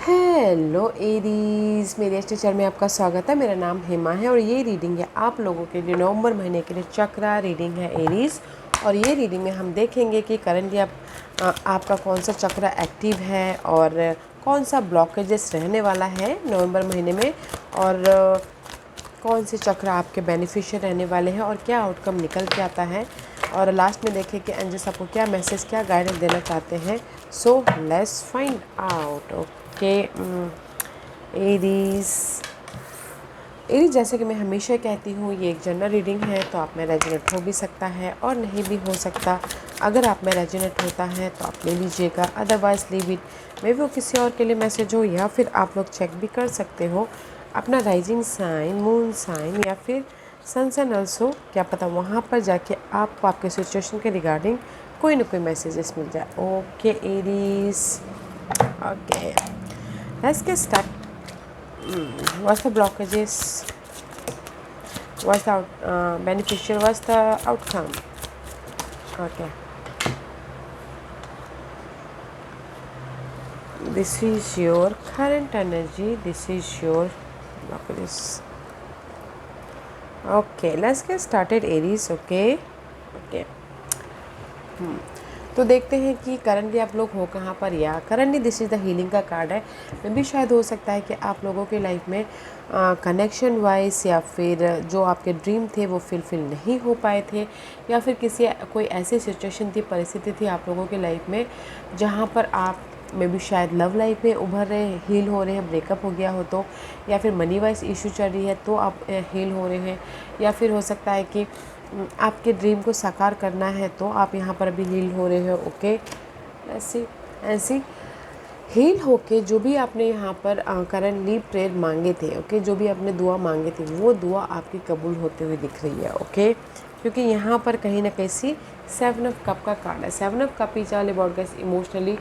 Hello Aries, मेरे इस teacher में आपका स्वागत है। मेरा नाम हेमा है और ये रीडिंग है आप लोगों के लिए नवंबर महीने के लिए चक्रा रीडिंग है एरीज। और ये रीडिंग में हम देखेंगे कि करंटली आपका कौन सा चक्रा एक्टिव है और कौन सा ब्लॉकेजेस रहने वाला है नवंबर महीने में, और कौन से चक्र आपके बेनिफिशियल रहने वाले हैं और क्या आउटकम निकल के आता है। और लास्ट में देखें कि एंजल्स आपको क्या मैसेज, क्या गाइडेंस देना चाहते हैं। So let's find out. Okay Aries, जैसे कि मैं हमेशा कहती हूँ, ये एक जनरल रीडिंग है, तो आप में रेजोनेट हो भी सकता है और नहीं भी हो सकता। अगर आप में रेजोनेट होता है तो आप ले लीजिएगा, अदरवाइज लीव इट। मे वो किसी और के लिए मैसेज हो, या फिर आप लोग चेक भी कर सकते हो अपना राइजिंग साइन, मून साइन या फिर सन साइन ऑल्सो। क्या पता वहाँ पर जाके आपको आपके सिचुएशन के रिगार्डिंग कोई ना कोई मैसेजेस मिल जाए। Okay Aries, okay let's get start. What's the blockages? What's the beneficial? What's the outcome? Okay. This is your current energy. This is your blockages. Okay, let's get started, Aries. Okay. Okay. तो देखते हैं कि currently आप लोग हो कहाँ पर, या currently this is the healing का कार्ड है। मे भी शायद हो सकता है कि आप लोगों के लाइफ में कनेक्शन वाइज या फिर जो आपके ड्रीम थे वो फुलफिल नहीं हो पाए थे, या फिर कोई ऐसी सिचुएशन थी, परिस्थिति थी आप लोगों के लाइफ में जहाँ पर आप मे भी शायद लव लाइफ में उभर रहे हैं, हील हो रहे हैं, ब्रेकअप हो गया हो तो, या फिर मनी वाइज इशू चल रही है तो आप हील हो रहे हैं, या फिर हो सकता है कि आपके ड्रीम को साकार करना है तो आप यहाँ पर अभी हील हो रहे हो। ओके ऐसी हील होके जो भी आपने यहाँ पर करंटली प्रेयर मांगे थे, ओके, जो भी आपने दुआ मांगे थे वो दुआ आपकी कबूल होते हुए दिख रही है। ओके, क्योंकि यहाँ पर कहीं ना कहीं 7 ऑफ कप का कार्ड है। 7 of cup is all about guys emotionally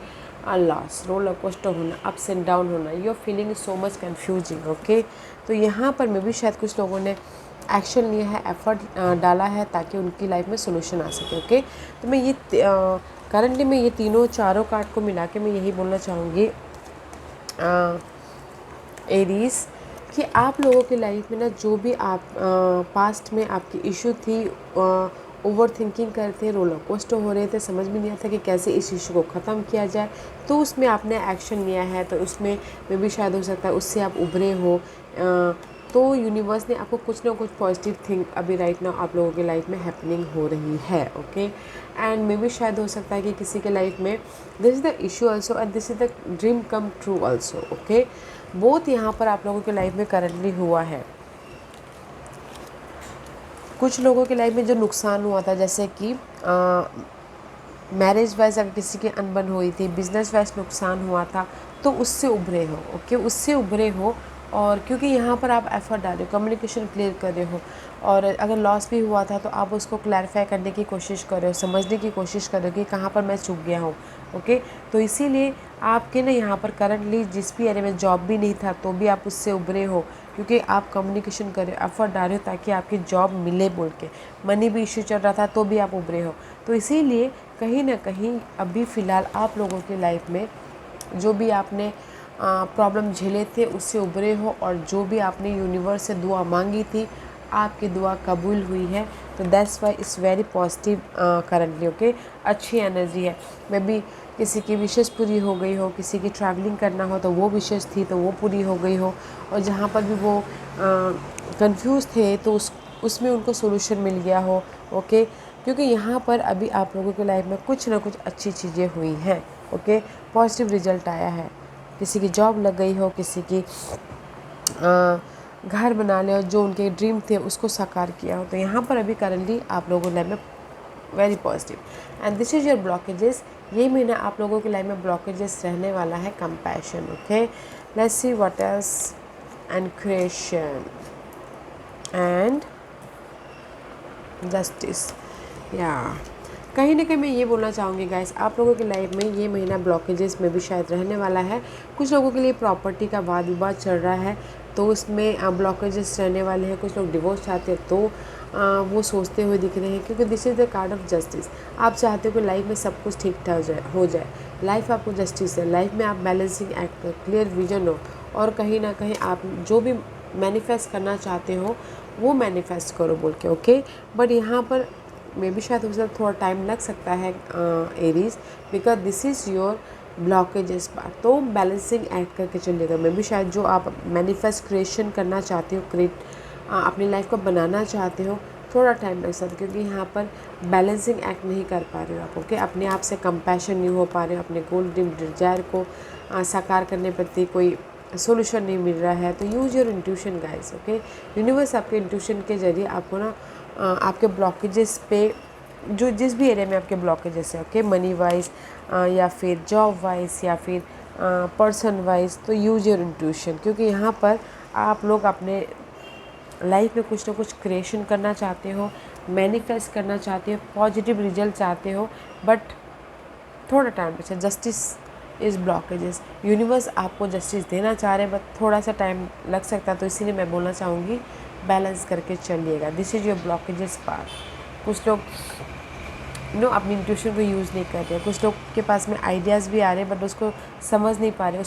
loss, roller coaster होना, अप्स एंड डाउन होना, you are feeling so much confusing. Okay, तो यहाँ पर मैं भी शायद कुछ लोगों ने एक्शन लिया है, एफर्ट डाला है ताकि उनकी लाइफ में सोल्यूशन आ सके। ओके, तो मैं ये करंटली मैं ये चारों कार्ड को मिला के मैं यही बोलना चाहूँगी एरीज, कि आप लोगों की लाइफ में ना जो भी आप पास्ट में आपकी इशू थी, ओवर थिंकिंग करते, रोलर कोस्टर हो रहे थे, समझ में नहीं आता कि कैसे इस इशू को ख़त्म किया जाए, तो उसमें आपने एक्शन लिया है, तो उसमें में भी शायद हो सकता है उससे आप उभरे हो। तो यूनिवर्स ने आपको कुछ ना कुछ पॉजिटिव थिंग अभी राइट नाउ आप लोगों की लाइफ में हैपनिंग हो रही है। ओके, एंड मे भी शायद हो सकता है कि किसी के लाइफ में this is the issue also and this is the dream come true also. Okay, both यहाँ पर आप लोगों के लाइफ में करंटली हुआ है। कुछ लोगों की लाइफ में जो नुकसान हुआ था, जैसे कि मैरिज वाइज अगर किसी की अनबन हुई थी, बिजनेस वाइज नुकसान हुआ था, तो उससे उभरे हो। ओके, उससे उभरे हो, और क्योंकि यहाँ पर आप एफर्ट डाल रहे हो, कम्युनिकेशन क्लियर कर रहे हो, और अगर लॉस भी हुआ था तो आप उसको क्लैरिफाई करने की कोशिश कर रहे हो, समझने की कोशिश कर रहे हो कि कहाँ पर मैं चूक गया हूँ। ओके, तो इसीलिए आपके ना यहाँ पर करंटली जिस भी एरिया में जॉब भी नहीं था तो भी आप उससे उभरे हो, क्योंकि आप कम्युनिकेशन कर रहे हो, एफर्ट डाल रहे हो ताकि आपकी जॉब मिले बोल के। मनी भी इश्यू चल रहा था तो भी आप उभरे हो। तो इसीलिए कहीं ना कहीं अभी फ़िलहाल आप लोगों की लाइफ में जो भी आपने प्रॉब्लम झेले थे उससे उभरे हो, और जो भी आपने यूनिवर्स से दुआ मांगी थी आपकी दुआ कबूल हुई है। तो that's why it's very positive currently. Okay, अच्छी एनर्जी है। मे बी किसी की विशेष पूरी हो गई हो, किसी की ट्रैवलिंग करना हो तो वो विशेष थी तो वो पूरी हो गई हो, और जहाँ पर भी वो कंफ्यूज थे तो उसमें उनको सोल्यूशन मिल गया हो। ओके, क्योंकि यहाँ पर अभी आप लोगों की लाइफ में कुछ ना कुछ अच्छी चीज़ें हुई हैं। ओके, पॉजिटिव रिजल्ट आया है, किसी की जॉब लग गई हो, किसी की घर बना ले और जो उनके ड्रीम थे उसको साकार किया हो। तो यहाँ पर अभी करंटली आप लोगों लाइफ में very positive and this is your blockages. ये महीना आप लोगों की लाइफ में ब्लॉकेजेस रहने वाला है compassion. Okay, let's see what else, and creation and justice. या कहीं ना कहीं मैं ये बोलना चाहूँगी गाइस, आप लोगों की लाइफ में ये महीना ब्लॉकेजेस में भी शायद रहने वाला है। कुछ लोगों के लिए प्रॉपर्टी का वाद विवाद चल रहा है, तो उसमें ब्लॉकेजेस रहने वाले हैं। कुछ लोग डिवोर्स चाहते हैं तो वो सोचते हुए दिख रहे हैं, क्योंकि this is the card of justice. आप चाहते हो कि लाइफ में सब कुछ ठीक ठाक हो जाए। लाइफ आपको जस्टिस है, लाइफ में आप बैलेंसिंग एक्ट, क्लियर विजन हो, और कहीं ना कहीं आप जो भी मैनिफेस्ट करना चाहते हो वो मैनिफेस्ट करो बोल के। ओके, बट यहाँ पर मे भी शायद उसमें थोड़ा टाइम लग सकता है Aries, because this is your blockages part. तो बैलेंसिंग एक्ट करके चलिएगा। मे भी शायद जो आप मैनिफेस्ट क्रिएशन करना चाहते हो, अपनी लाइफ को बनाना चाहते हो, थोड़ा टाइम लग सकता है, क्योंकि यहाँ पर बैलेंसिंग एक्ट नहीं कर पा रहे हो आप। ओके, अपने आप से कंपैशन नहीं हो पा रहे हो, अपने गोल ड्रीम डिजायर को साकार करने प्रति कोई सोल्यूशन नहीं मिल रहा है। तो use your intuition guys. Okay, universe आपके इंट्यूशन के जरिए आपको ना आपके ब्लॉकेजेस पे, जो जिस भी एरिया में आपके ब्लॉकेजेस है, ओके, मनी वाइज या फिर जॉब वाइज या फिर पर्सन वाइज, तो यूज़ योर इंट्यूशन। क्योंकि यहाँ पर आप लोग अपने लाइफ में कुछ ना कुछ क्रिएशन करना चाहते हो, मैनिफेस्ट करना चाहते हो, पॉजिटिव रिजल्ट चाहते हो, बट थोड़ा टाइम बचा। जस्टिस इज़ ब्लॉकेजेस, यूनिवर्स आपको जस्टिस देना चाह रहे हैं, बट थोड़ा सा टाइम लग सकता है। तो इसीलिए मैं बोलना चाहूँगी बैलेंस करके चलिएगा। This is your blockages part. कुछ लोग अपनी इंट्यूशन को यूज़ नहीं कर रहे, कुछ लोग के पास में आइडियाज़ भी आ रहे हैं बट उसको समझ नहीं पा रहे,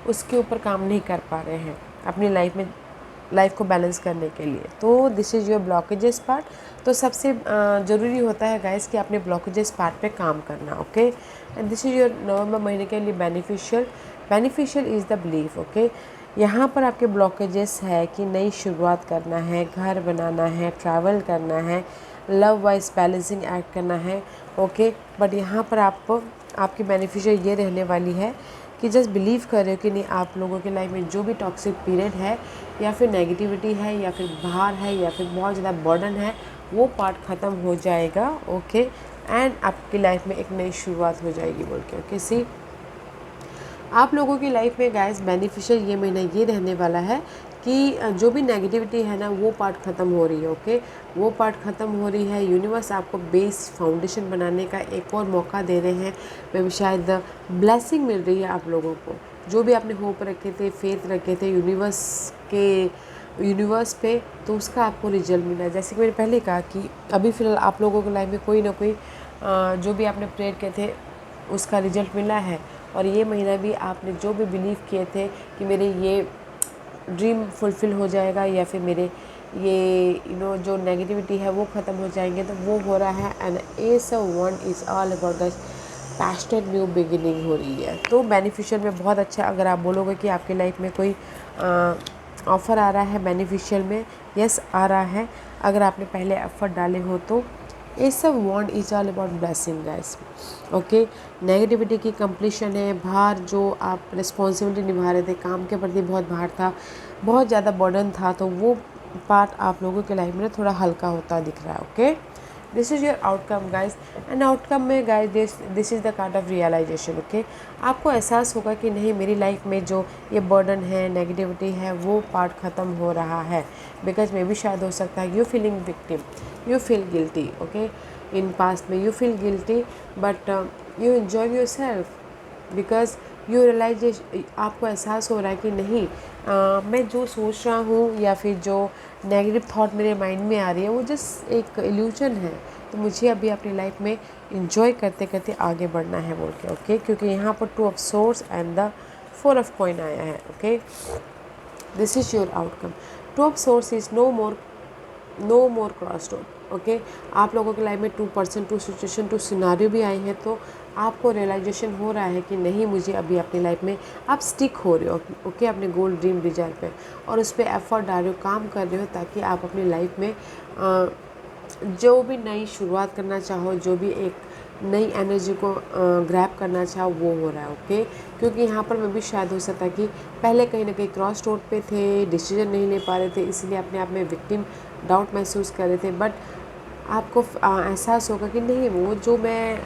उसके ऊपर काम नहीं कर पा रहे हैं अपनी लाइफ को बैलेंस करने के लिए। तो this is your blockages part. तो सबसे ज़रूरी होता है गाइस कि अपने ब्लॉकेजेस पार्ट पे काम करना। Okay, and this is your November महीने के लिए beneficial is the belief. Okay, यहाँ पर आपके ब्लॉकेजेस है कि नई शुरुआत करना है, घर बनाना है, ट्रैवल करना है, लव वाइज बैलेंसिंग एक्ट करना है। ओके, बट यहाँ पर आपकी बेनिफिशियल ये रहने वाली है कि जस्ट बिलीव कर रहे हो कि नहीं, आप लोगों की लाइफ में जो भी टॉक्सिक पीरियड है या फिर नेगेटिविटी है या फिर भार है या फिर बहुत ज़्यादा बर्डन है, वो पार्ट ख़त्म हो जाएगा। ओके, एंड आपकी लाइफ में एक नई शुरुआत हो जाएगी बोल के। ओके, सी आप लोगों की लाइफ में गाइस बेनिफिशियल ये महीना ये रहने वाला है कि जो भी नेगेटिविटी है ना वो पार्ट ख़त्म हो रही है। ओके, वो पार्ट ख़त्म हो रही है। यूनिवर्स आपको बेस फाउंडेशन बनाने का एक और मौका दे रहे हैं। मे भी शायद ब्लेसिंग मिल रही है आप लोगों को। जो भी आपने होप रखे थे, फेथ रखे थे यूनिवर्स पे, तो उसका आपको रिजल्ट मिला है। जैसे कि मैंने पहले कहा कि अभी फ़िलहाल आप लोगों की लाइफ में कोई ना कोई जो भी आपने प्रेयर किए थे उसका रिजल्ट मिला है। और ये महीना भी आपने जो भी बिलीव किए थे कि मेरे ये ड्रीम फुलफ़िल हो जाएगा या फिर मेरे ये जो नेगेटिविटी है वो ख़त्म हो जाएंगे, तो वो हो रहा है। And S of one is all about the passionate new beginning हो रही है। तो बेनिफिशियल में बहुत अच्छा, अगर आप बोलोगे कि आपकी लाइफ में कोई ऑफ़र आ रहा है बेनिफिशियल में, यस आ रहा है। अगर आपने पहले एफर्ट डाले हो तो ace of wand is all about blessing guys. Okay, negativity की कंप्लीशन है, भार जो आप रिस्पॉन्सिबिलिटी निभा रहे थे, काम के प्रति बहुत भार था, बहुत ज़्यादा बर्डन था, तो वो पार्ट आप लोगों के लाइफ में थोड़ा हल्का होता दिख रहा है। Okay, this is your outcome guys. And outcome में guys this is the card of realization. Okay, आपको एहसास होगा कि नहीं, मेरी लाइफ में जो ये बर्डन है, नेगेटिविटी है, वो पार्ट ख़त्म हो रहा है। बिकॉज मे भी शायद हो सकता है you feeling victim, you feel guilty, okay, in past में you feel guilty, but you enjoy yourself because you realize, आपको एहसास हो रहा है कि नहीं, मैं जो सोच रहा हूँ या फिर जो नेगेटिव थॉट मेरे माइंड में आ रही है वो जस्ट एक इल्यूजन है। तो मुझे अभी अपनी लाइफ में इंजॉय करते करते आगे बढ़ना है बोल के। ओके, क्योंकि यहाँ पर 2 of swords and the 4 of coin आया है। Okay, this is your outcome. 2 of swords is no more cross road. Okay, आप लोगों की लाइफ में 2% 2 सिचुएशन 2 सिनारियो भी आए हैं, तो आपको रियलाइजेशन हो रहा है कि नहीं, मुझे अभी अपनी लाइफ में आप स्टिक हो रहे हो। ओके, अपने गोल ड्रीम डिजायर पे, और उस पर एफर्ट डाल रहे हो, काम कर रहे हो, ताकि आप अपनी लाइफ में जो भी नई शुरुआत करना चाहो, जो भी एक नई एनर्जी को ग्रैब करना चाहो, वो हो रहा है। ओके, क्योंकि यहाँ पर मैं भी शायद हो सकता है कि पहले कहीं ना कहीं क्रॉस रोड पे थे, डिसीजन नहीं ले पा रहे थे, इसलिए अपने आप में विक्टिम डाउट महसूस कर रहे थे। बट आपको एहसास होगा कि नहीं, वो जो मैं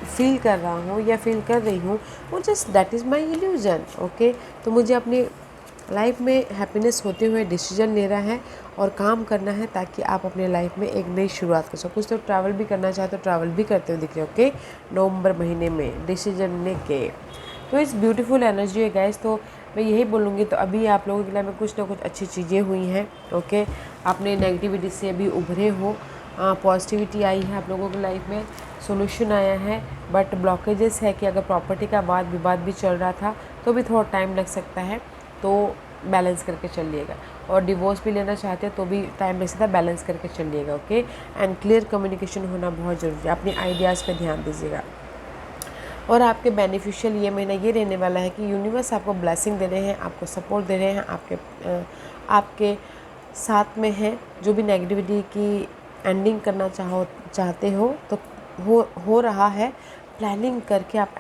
फील कर रहा हूँ या फील कर रही हूँ, वो just that is my illusion. Okay, तो मुझे अपनी लाइफ में हैप्पीनेस होते हुए डिसीजन लेना है और काम करना है, ताकि आप अपने लाइफ में एक नई शुरुआत कर सको। कुछ तो ट्रैवल भी करना चाहते हो, ट्रैवल भी करते हुए दिख रहे हो। ओके, नवंबर महीने में डिसीजन लेके, तो इट्स ब्यूटीफुल एनर्जी है गाइस। तो मैं यही बोलूँगी। तो अभी आप लोगों के लाइफ में कुछ ना कुछ अच्छी चीज़ें हुई हैं। ओके, आपने नेगेटिविटी से अभी उभरे हो, पॉजिटिविटी आई है आप लोगों की लाइफ में, सोल्यूशन आया है। बट ब्लॉकेजेस है कि अगर प्रॉपर्टी का वाद विवाद भी चल रहा था तो भी थोड़ा टाइम लग सकता है, तो बैलेंस करके चलिएगा। और डिवोर्स भी लेना चाहते हैं तो भी टाइम लग सकता है, बैलेंस करके चलिएगा। ओके, एंड क्लियर कम्युनिकेशन होना बहुत ज़रूरी है। अपने आइडियाज़ पे ध्यान दीजिएगा। और आपके बेनिफिशियल ये महीना ये रहने वाला है कि यूनिवर्स आपको ब्लेसिंग दे रहे हैं, आपको सपोर्ट दे रहे हैं, आपके साथ में है। जो भी नेगेटिविटी की एंडिंग करना चाहते हो तो हो रहा है। प्लानिंग करके आप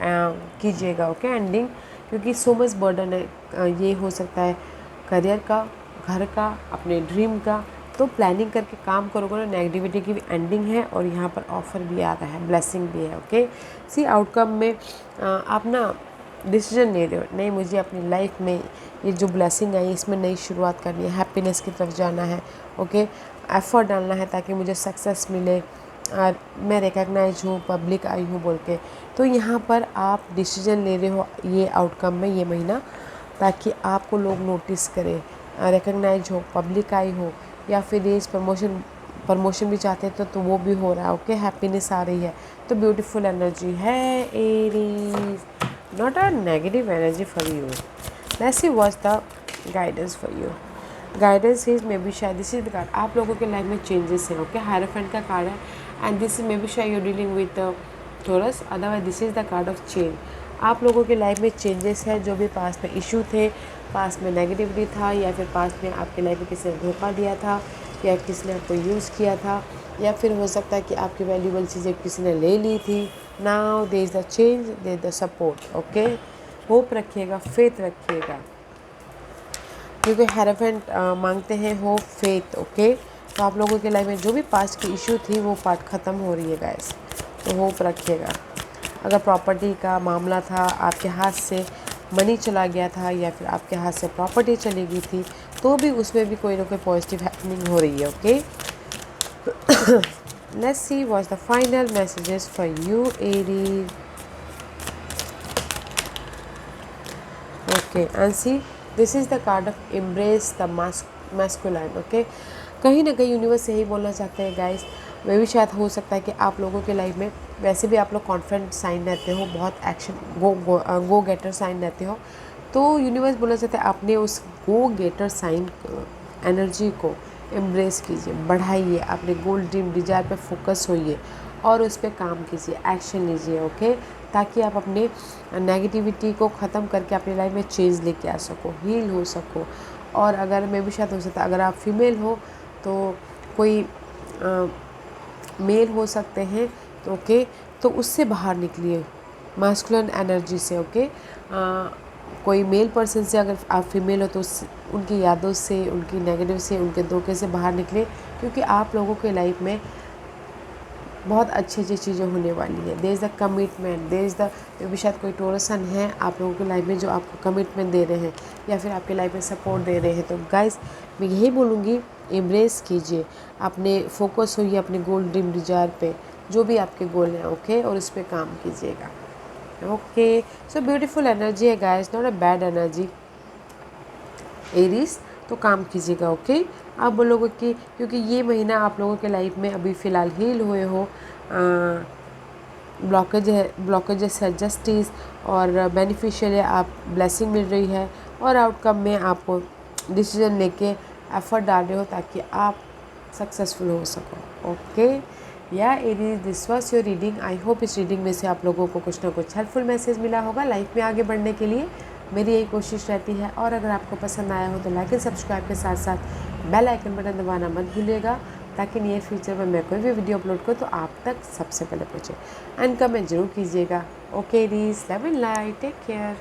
कीजिएगा। ओके, एंडिंग, क्योंकि सो मच बर्डन है। ये हो सकता है करियर का, घर का, अपने ड्रीम का। तो प्लानिंग करके काम करोगे ना, नेगेटिविटी की भी एंडिंग है और यहाँ पर ऑफ़र भी आ रहा है, ब्लेसिंग भी है। ओके, सी आउटकम में आप ना डिसीजन ले रहे हो, नहीं मुझे अपनी लाइफ में ये जो ब्लेसिंग आई इसमें नई शुरुआत करनी है, हैप्पीनेस की तरफ जाना है। ओके, एफर्ट डालना है ताकि मुझे सक्सेस मिले और मैं रिकग्नाइज हूँ, पब्लिक आई हूँ बोल के। तो यहाँ पर आप डिसीजन ले रहे हो ये आउटकम में ये महीना, ताकि आपको लोग नोटिस करें, रिकग्नाइज हो, पब्लिक आई हो, या फिर रेज प्रमोशन भी चाहते हैं तो वो भी हो रहा है। ओके, हैप्पीनेस आ रही है। तो ब्यूटीफुल एनर्जी है Aries, not a negative energy for you. Let's see what's the guidance for you. Guidance is maybe शायद दिस इज द कार्ड, आप लोगों के लाइफ में चेंजेस हैं। ओके, हायरोफेंट का कार्ड है and this is maybe शायद you dealing with Taurus, otherwise this is the card of change. आप लोगों के लाइफ में चेंजेस है। जो भी पास में इशू थे, पास में नेगेटिविटी था, या फिर पास में आपके लाइफ में किसी ने धोखा दिया था, या किसी ने आपको यूज़ किया था, या फिर हो सकता है कि आपकी वैल्यूबल चीज़ें किसी ने ले ली थी। Now there is the change, there is the support. Okay, hope रखिएगा, फेथ रखिएगा, क्योंकि हेरोफेंट मांगते हैं होप, फेथ। ओके, तो आप लोगों के लाइफ में जो भी पास्ट की इशू थी वो पार्ट ख़त्म हो रही है गाइस, तो होप रखिएगा। अगर प्रॉपर्टी का मामला था, आपके हाथ से मनी चला गया था, या फिर आपके हाथ से प्रॉपर्टी चली गई थी, तो भी उसमें भी कोई ना कोई पॉजिटिव हैपनिंग हो रही है। Okay, let's see what's the final messages for you Aries. Okay, and see this is the card of embrace the masculine. Okay, कहीं ना कहीं यूनिवर्स यही बोलना चाहते हैं गाइस। वे भी शायद हो सकता है कि आप लोगों के लाइफ में वैसे भी आप लोग कॉन्फिडेंट साइन रहते हो, बहुत एक्शन गो गेटर साइन रहते हो। तो यूनिवर्स बोलना चाहते हैं आपने उस गो गेटर साइन एनर्जी को एम्ब्रेस कीजिए, बढ़ाइए, अपने गोल ड्रीम डिजायर पे फोकस होइए और उस पर काम कीजिए, एक्शन लीजिए। ओके, ताकि आप अपने नेगेटिविटी को ख़त्म करके अपनी लाइफ में चेंज लेके आ सको, हील हो सको। और अगर मैं भी शायद हो सकता है, अगर आप फीमेल हो तो कोई मेल हो सकते हैं, तो ओके, तो उससे बाहर निकलिए मास्कुलिन एनर्जी से। ओके, कोई मेल पर्सन से अगर आप फीमेल हो तो उनकी यादों से, उनकी नेगेटिव से, उनके धोखे से बाहर निकले, क्योंकि आप लोगों के लाइफ में बहुत अच्छी अच्छी चीज़ें होने वाली है। There is the commitment, there is the, भी शायद कोई टोरसन है आप लोगों की लाइफ में जो आपको कमिटमेंट दे रहे हैं या फिर आपकी लाइफ में सपोर्ट दे रहे हैं। तो गाइस मैं यही बोलूँगी, एम्ब्रेस कीजिए, अपने फोकस होइए अपने गोल ड्रीम डिजायर पे, जो भी आपके गोल हैं। ओके, और इस पर काम कीजिएगा। ओके, सो ब्यूटीफुल एनर्जी है guys, not a bad energy Aries. तो काम कीजिएगा। ओके, आप बोलोगे कि क्योंकि ये महीना आप लोगों के लाइफ में अभी फ़िलहाल हील हुए हो, ब्लॉकेजेस है, जस्टिस और बेनिफिशियल है, आप ब्लेसिंग मिल रही है और आउटकम में आपको डिसीजन लेके एफर्ट डाल रहे हो ताकि आप सक्सेसफुल हो सको। ओके, या Aries, this was your reading. I hope इस रीडिंग में से आप लोगों को कुछ ना कुछ हेल्पफुल मैसेज मिला होगा लाइफ में आगे बढ़ने के लिए। मेरी यही कोशिश रहती है। और अगर आपको पसंद आया हो तो लाइक एंड सब्सक्राइब के साथ साथ बेल आइकन बटन दबाना मत भूलिएगा, ताकि नियर फ्यूचर में मैं कोई भी वीडियो अपलोड करूँ तो आप तक सबसे पहले पहुँचे। एंड कमेंट जरूर कीजिएगा। Okay Aries, love and light, take care.